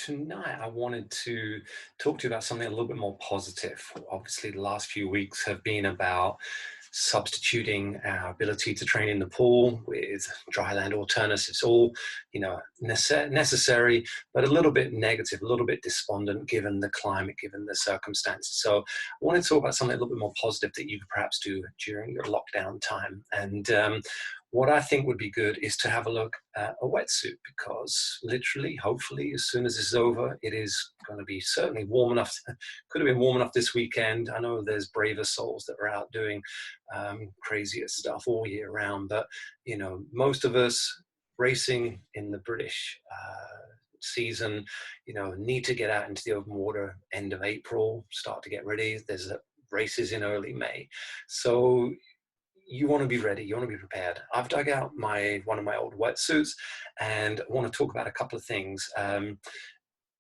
Tonight, I wanted to talk to you about something a little bit more positive. Obviously, the last few weeks have been about substituting our ability to train in the pool with dryland alternatives, all necessary, but a little bit negative, a little bit despondent given the climate, given the circumstances. So I want to talk about something a little bit more positive that you could perhaps do during your lockdown time. And what I think would be good is to have a look at a wetsuit, because literally, hopefully, as soon as this is over, it is going to be certainly warm enough. Could have been warm enough this weekend. I know there's braver souls that are out doing crazier stuff all year round, but most of us racing in the British season, need to get out into the open water end of April, start to get ready. There's races in early May, so you want to be ready, you want to be prepared. I've dug out one of my old wetsuits, and I want to talk about a couple of things.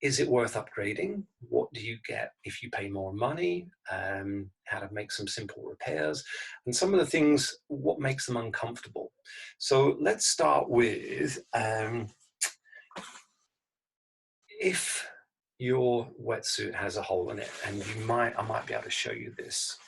Is it worth upgrading? What do you get if you pay more money? How to make some simple repairs, and some of the things, what makes them uncomfortable. So let's start with, if your wetsuit has a hole in it, and I might be able to show you this.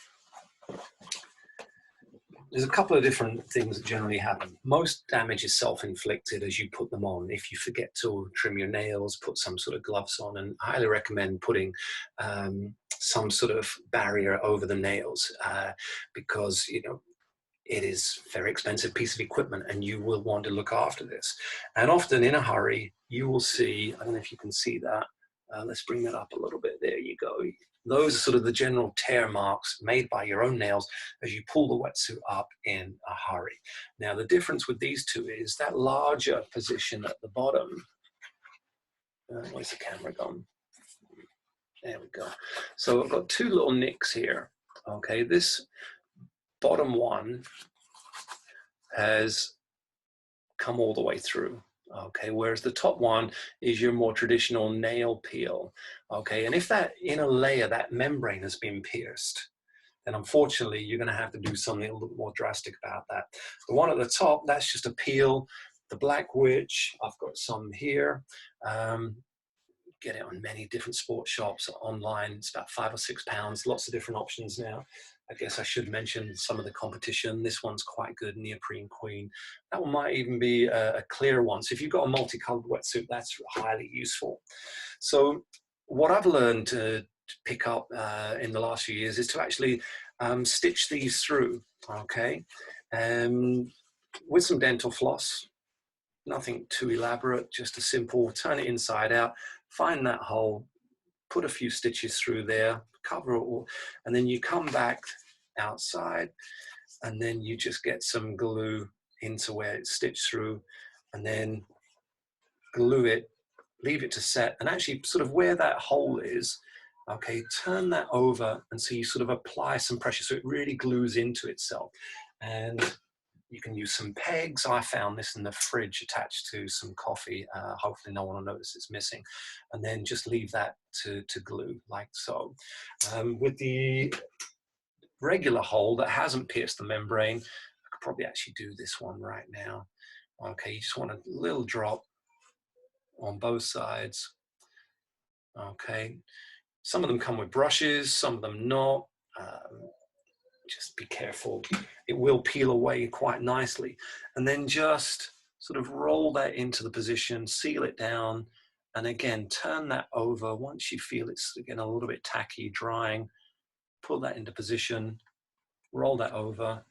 There's a couple of different things that generally happen. Most damage is self-inflicted as you put them on. If you forget to trim your nails, put some sort of gloves on, and I highly recommend putting some sort of barrier over the nails, because it is a very expensive piece of equipment, and you will want to look after this. And often in a hurry, you will see, I don't know if you can see that. Let's bring that up a little bit. There you go. Those are sort of the general tear marks made by your own nails as you pull the wetsuit up in a hurry. Now, the difference with these two is that larger position at the bottom. Where's the camera gone? There we go. So I've got two little nicks here. Okay, this bottom one has come all the way through. Okay, whereas the top one is your more traditional nail peel. Okay, and if that inner layer, that membrane, has been pierced, then unfortunately you're going to have to do something a little more drastic about that. The one at the top, that's just a peel. The Black Witch, I've got some here. Get it on many different sports shops online. It's about £5 or £6. Lots of different options now. I guess I should mention some of the competition. This one's quite good, Neoprene Queen. That one might even be a clear one. So if you've got a multicolored wetsuit, that's highly useful. So what I've learned to pick up in the last few years is to actually stitch these through, okay? With some dental floss, nothing too elaborate, just a simple turn it inside out, find that hole, put a few stitches through there, cover it all, and then you come back outside, and then you just get some glue into where it's stitched through, and then glue it, leave it to set, and actually sort of where that hole is, okay, turn that over, and so you sort of apply some pressure so it really glues into itself. And you can use some pegs. I found this in the fridge attached to some coffee. Hopefully no one will notice it's missing. And then just leave that to glue like so. With the regular hole that hasn't pierced the membrane, I could probably actually do this one right now. Okay, you just want a little drop on both sides. Okay, some of them come with brushes, some of them not. Just be careful, it will peel away quite nicely. And then just sort of roll that into the position, seal it down, and again, turn that over. Once you feel it's again a little bit tacky, drying, pull that into position, roll that over,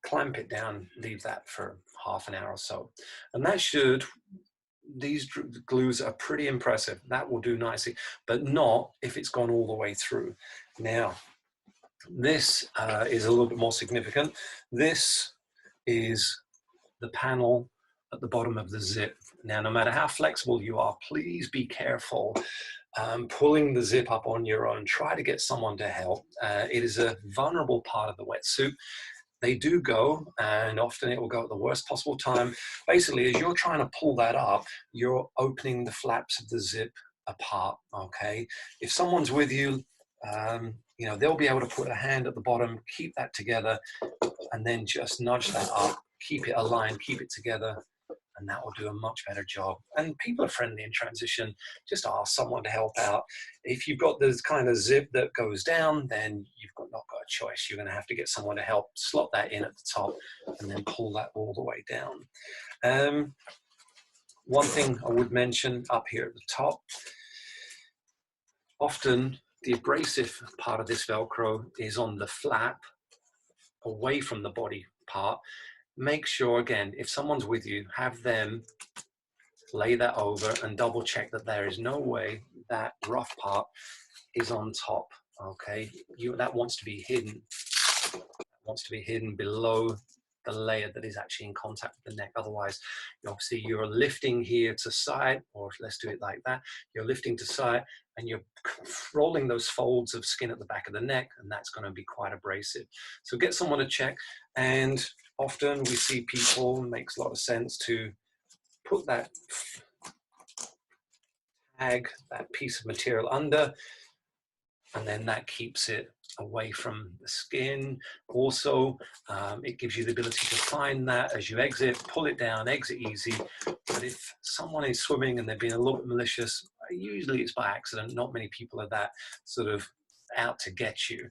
clamp it down, leave that for half an hour or so. And that should, these glues are pretty impressive. That will do nicely, but not if it's gone all the way through. Now, this is a little bit more significant. This is the panel at the bottom of the zip. Now, no matter how flexible you are, please be careful pulling the zip up on your own. Try to get someone to help. It is a vulnerable part of the wetsuit. They do go, and often it will go at the worst possible time. Basically, as you're trying to pull that up, you're opening the flaps of the zip apart, okay? If someone's with you, they'll be able to put a hand at the bottom, keep that together, and then just nudge that up, keep it aligned, keep it together, and that will do a much better job. And people are friendly in transition. Just ask someone to help out. If you've got this kind of zip that goes down, then you've not got a choice. You're going to have to get someone to help slot that in at the top and then pull that all the way down. One thing I would mention up here at the top, often the abrasive part of this Velcro is on the flap away from the body part. Make sure, again, if someone's with you, have them lay that over and double check that there is no way that rough part is on top. Okay, that wants to be hidden. Wants to be hidden below the layer that is actually in contact with the neck. Otherwise, obviously you're lifting here to side, or let's do it like that. You're lifting to side and you're rolling those folds of skin at the back of the neck, and that's going to be quite abrasive. So get someone to check. And often we see people, it makes a lot of sense to put that tag, that piece of material under, and then that keeps it away from the skin. Also, it gives you the ability to find that as you exit, pull it down, exit easy. But if someone is swimming and they're being a little bit malicious, usually it's by accident. Not many people are that sort of out to get you.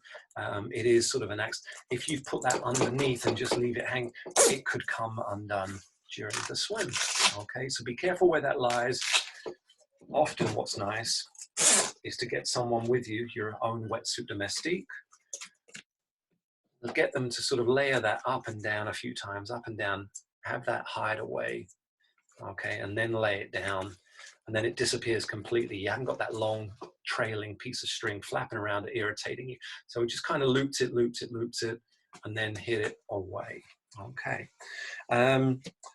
It is sort of an accident. If you've put that underneath and just leave it hang, it could come undone during the swim. Okay, so be careful where that lies. Often what's nice is to get someone with you, your own wetsuit domestique. Get them to sort of layer that up and down a few times, up and down, have that hide away, okay, and then lay it down, and then it disappears completely. You haven't got that long trailing piece of string flapping around, irritating you. So it just kind of loops it, and then hit it away. Okay.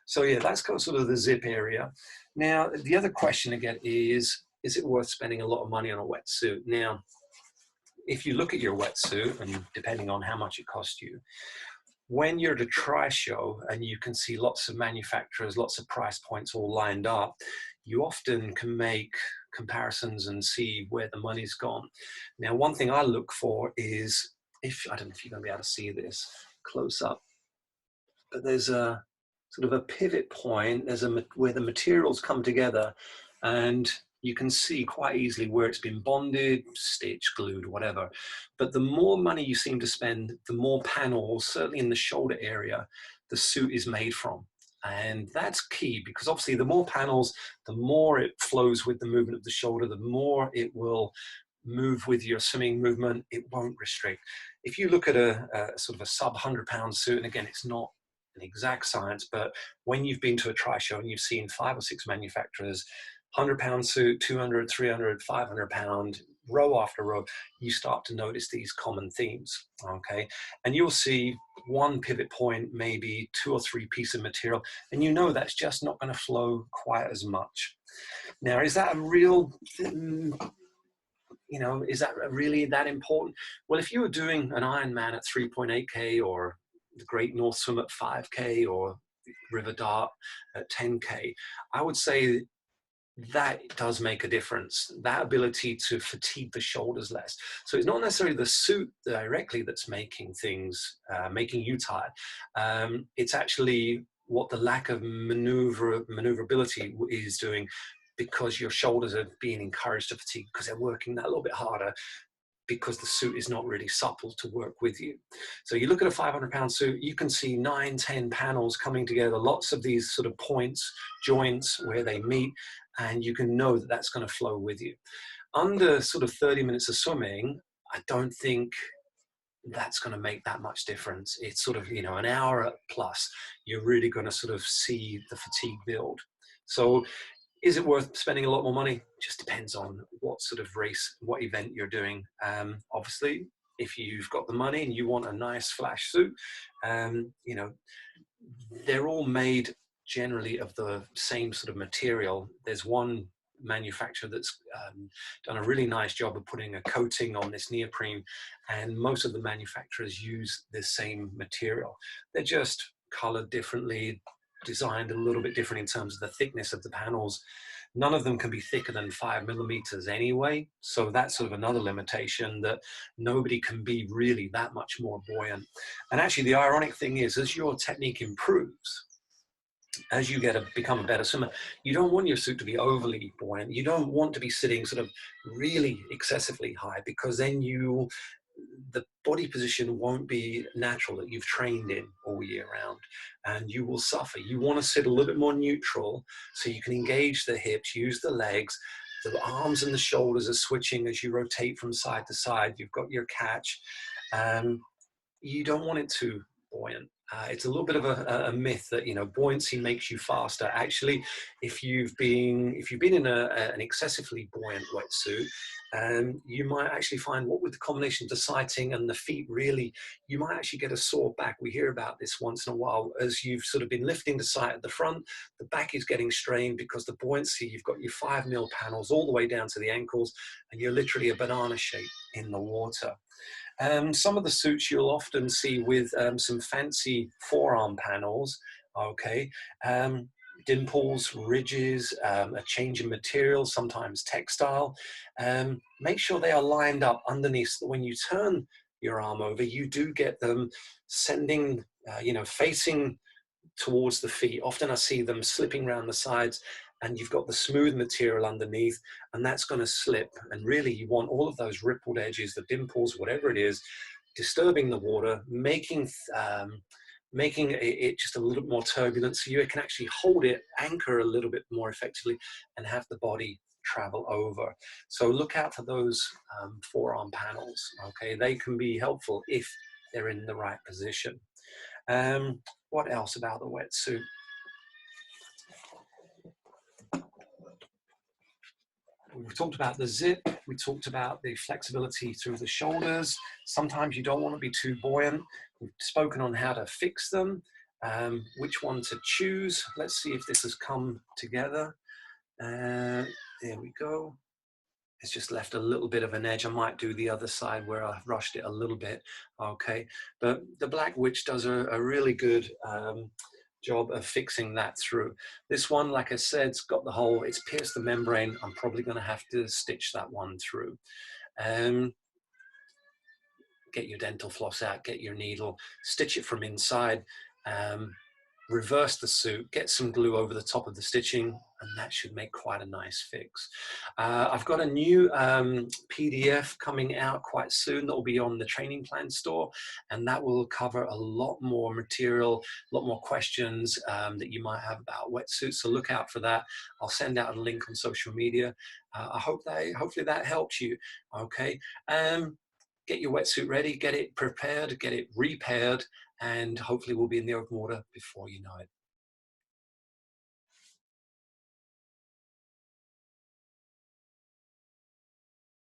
So yeah, that's kind of sort of the zip area. Now, the other question again is it worth spending a lot of money on a wetsuit? Now, if you look at your wetsuit, and depending on how much it cost you, when you're at a tri show and you can see lots of manufacturers, lots of price points all lined up, you often can make comparisons and see where the money's gone. Now, one thing I look for is, I don't know if you're going to be able to see this close up, but there's a sort of a pivot point, where the materials come together, and you can see quite easily where it's been bonded, stitched, glued, whatever. But the more money you seem to spend, the more panels, certainly in the shoulder area, the suit is made from. And that's key, because obviously the more panels, the more it flows with the movement of the shoulder, the more it will move with your swimming movement. It won't restrict. If you look at a sort of a sub 100-pound suit, and again, it's not an exact science, but when you've been to a tri show and you've seen 5 or 6 manufacturers, 100-pound suit, 200, 300, 500-pound, row after row, you start to notice these common themes, okay? And you'll see one pivot point, maybe 2 or 3 pieces of material, and you know that's just not going to flow quite as much. Now, is that a real, is that really that important? Well, if you were doing an Ironman at 3.8K, or the Great North Swim at 5K, or River Dart at 10K, I would say that does make a difference, that ability to fatigue the shoulders less. So it's not necessarily the suit directly that's making things, making you tired. It's actually what the lack of maneuverability is doing, because your shoulders are being encouraged to fatigue because they're working that little bit harder, because the suit is not really supple to work with you. So you look at a 500-pound suit, you can see 9, 10 panels coming together, lots of these sort of points, joints where they meet, and you can know that that's going to flow with you. Under sort of 30 minutes of swimming, I don't think that's going to make that much difference. It's sort of, an hour plus, you're really going to sort of see the fatigue build. So is it worth spending a lot more money? Just depends on what sort of race, what event you're doing. Obviously, if you've got the money and you want a nice flash suit, they're all made generally of the same sort of material. There's one manufacturer that's done a really nice job of putting a coating on this neoprene, and most of the manufacturers use the same material. They're just colored differently, designed a little bit different in terms of the thickness of the panels. None of them can be thicker than 5 millimeters anyway. So that's sort of another limitation, that nobody can be really that much more buoyant. And actually the ironic thing is, as your technique improves, as you become a better swimmer, you don't want your suit to be overly buoyant. You don't want to be sitting sort of really excessively high, because then the body position won't be natural that you've trained in all year round, and you will suffer. You want to sit a little bit more neutral so you can engage the hips, use the legs. The arms and the shoulders are switching as you rotate from side to side. You've got your catch. You don't want it too buoyant. It's a little bit of a myth that, you know, buoyancy makes you faster. Actually, if you've been in an excessively buoyant wetsuit, you might actually find, what with the combination of the sighting and the feet, really, you might actually get a sore back. We hear about this once in a while. As you've sort of been lifting the sight at the front, the back is getting strained because the buoyancy, you've got your 5 mil panels all the way down to the ankles, and you're literally a banana shape in the water. Some of the suits you'll often see with some fancy forearm panels, okay, dimples, ridges, a change in material, sometimes textile. Make sure they are lined up underneath. When you turn your arm over, you do get them sending, facing towards the feet. Often I see them slipping around the sides, and you've got the smooth material underneath, and that's going to slip. And really, you want all of those rippled edges, the dimples, whatever it is, disturbing the water, making it just a little bit more turbulent, so you can actually hold it, anchor a little bit more effectively, and have the body travel over. So look out for those forearm panels. Okay, they can be helpful if they're in the right position. What else about the wetsuit? We talked about the zip, we talked about the flexibility through the shoulders. Sometimes you don't want to be too buoyant. We've spoken on how to fix them, which one to choose. Let's see if this has come together. There we go. It's just left a little bit of an edge. I might do the other side where I've rushed it a little bit. Okay, but the Black Witch does a really good job of fixing that through. This one, like I said, it's got the hole, it's pierced the membrane. I'm probably going to have to stitch that one through. Get your dental floss out, get your needle, stitch it from inside, reverse the suit, get some glue over the top of the stitching, and that should make quite a nice fix. I've got a new PDF coming out quite soon that will be on the Training Plan store, and that will cover a lot more material, a lot more questions that you might have about wetsuits, so look out for that. I'll send out a link on social media. Hopefully that helps you. Okay, get your wetsuit ready, get it prepared, get it repaired, and hopefully we'll be in the open water before you know it.